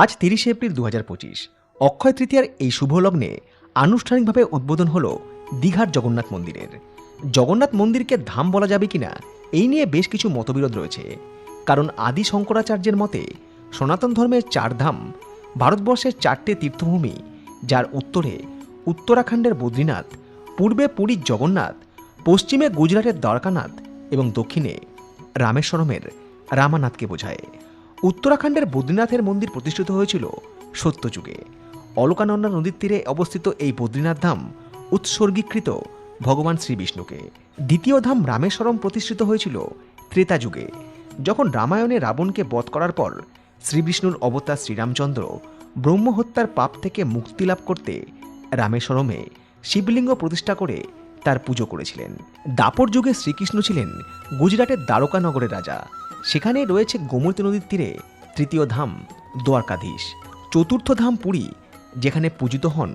আজ ৩০ এপ্রিল ২০২৫ অক্ষয় তৃতীয়ার এই শুভ লগ্নে আনুষ্ঠানিকভাবে উদ্বোধন হল দীঘার জগন্নাথ মন্দিরের। জগন্নাথ মন্দিরকে ধাম বলা যাবে কিনা এই নিয়ে বেশ কিছু মতবিরোধ রয়েছে। কারণ আদি শঙ্করাচার্যের মতে সনাতন ধর্মের ৪ ধাম ভারতবর্ষের ৪টে তীর্থভূমি, যার উত্তরে উত্তরাখণ্ডের বদ্রীনাথ, পূর্বে পুরীর জগন্নাথ, পশ্চিমে গুজরাটের দ্বারকানাথ এবং দক্ষিণে রামেশ্বরমের রামানাথকে বোঝায়। উত্তরাখণ্ডের বদ্রীনাথের মন্দির প্রতিষ্ঠিত হয়েছিল সত্যযুগে। অলকানন্দা নদীর তীরে অবস্থিত এই বদ্রীনাথ ধাম উৎসর্গীকৃত ভগবান শ্রীবিষ্ণুকে। দ্বিতীয় ধাম রামেশ্বরম প্রতিষ্ঠিত হয়েছিল ত্রেতা যুগে, যখন রামায়ণে রাবণকে বধ করার পর শ্রীবিষ্ণুর অবতার শ্রীরামচন্দ্র ব্রহ্মহত্যার পাপ থেকে মুক্তি লাভ করতে রামেশ্বরমে শিবলিঙ্গ প্রতিষ্ঠা করে তার পুজো করেছিলেন। দাপর যুগে শ্রীকৃষ্ণ ছিলেন গুজরাটের দ্বারকা নগরের রাজা। সেখানে রয়েছে গোমতী নদীর তীরে তৃতীয় ধাম দ্বারকাধীশ। চতুর্থ ধাম পুরী, যেখানে পূজিত হন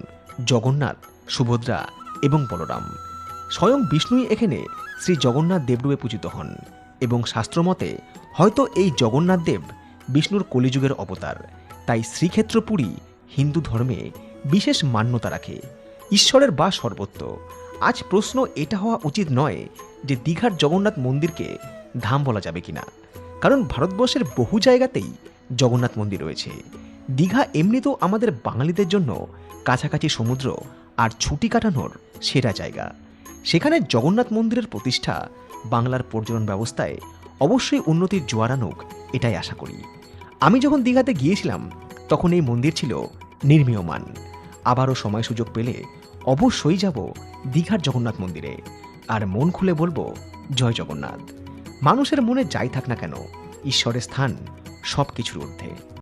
জগন্নাথ, সুভদ্রা এবং বলরাম। স্বয়ং বিষ্ণুই এখানে শ্রী জগন্নাথ দেবরূপে পূজিত হন এবং শাস্ত্রমতে হয়তো এই জগন্নাথ দেব বিষ্ণুর কলিযুগের অবতার। তাই শ্রীক্ষেত্র পুরী হিন্দু ধর্মে বিশেষ মান্যতা রাখে। ঈশ্বরের বাস সর্বত্র। আজ প্রশ্ন এটা হওয়া উচিত নয় যে দীঘার জগন্নাথ মন্দিরকে ধাম বলা যাবে কিনা, কারণ ভারতবর্ষের বহু জায়গাতেই জগন্নাথ মন্দির রয়েছে। দীঘা এমনিতেও আমাদের বাঙালিদের জন্য কাছাকাছি সমুদ্র আর ছুটি কাটানোর সেরা জায়গা। সেখানে জগন্নাথ মন্দিরের প্রতিষ্ঠা বাংলার পর্যটন ব্যবস্থায় অবশ্যই উন্নতির জোয়ার আনুক, এটাই আশা করি। আমি যখন দীঘাতে গিয়েছিলাম তখন এই মন্দির ছিল নির্মীয়মান। আবারও সময় সুযোগ পেলে অবশ্যই যাব দীঘার জগন্নাথ মন্দিরে, আর মন খুলে বলবো জয় জগন্নাথ। মানুষের মনে যাই থাক না কেন, ঈশ্বরের স্থান সব কিছুর ঊর্ধ্বে।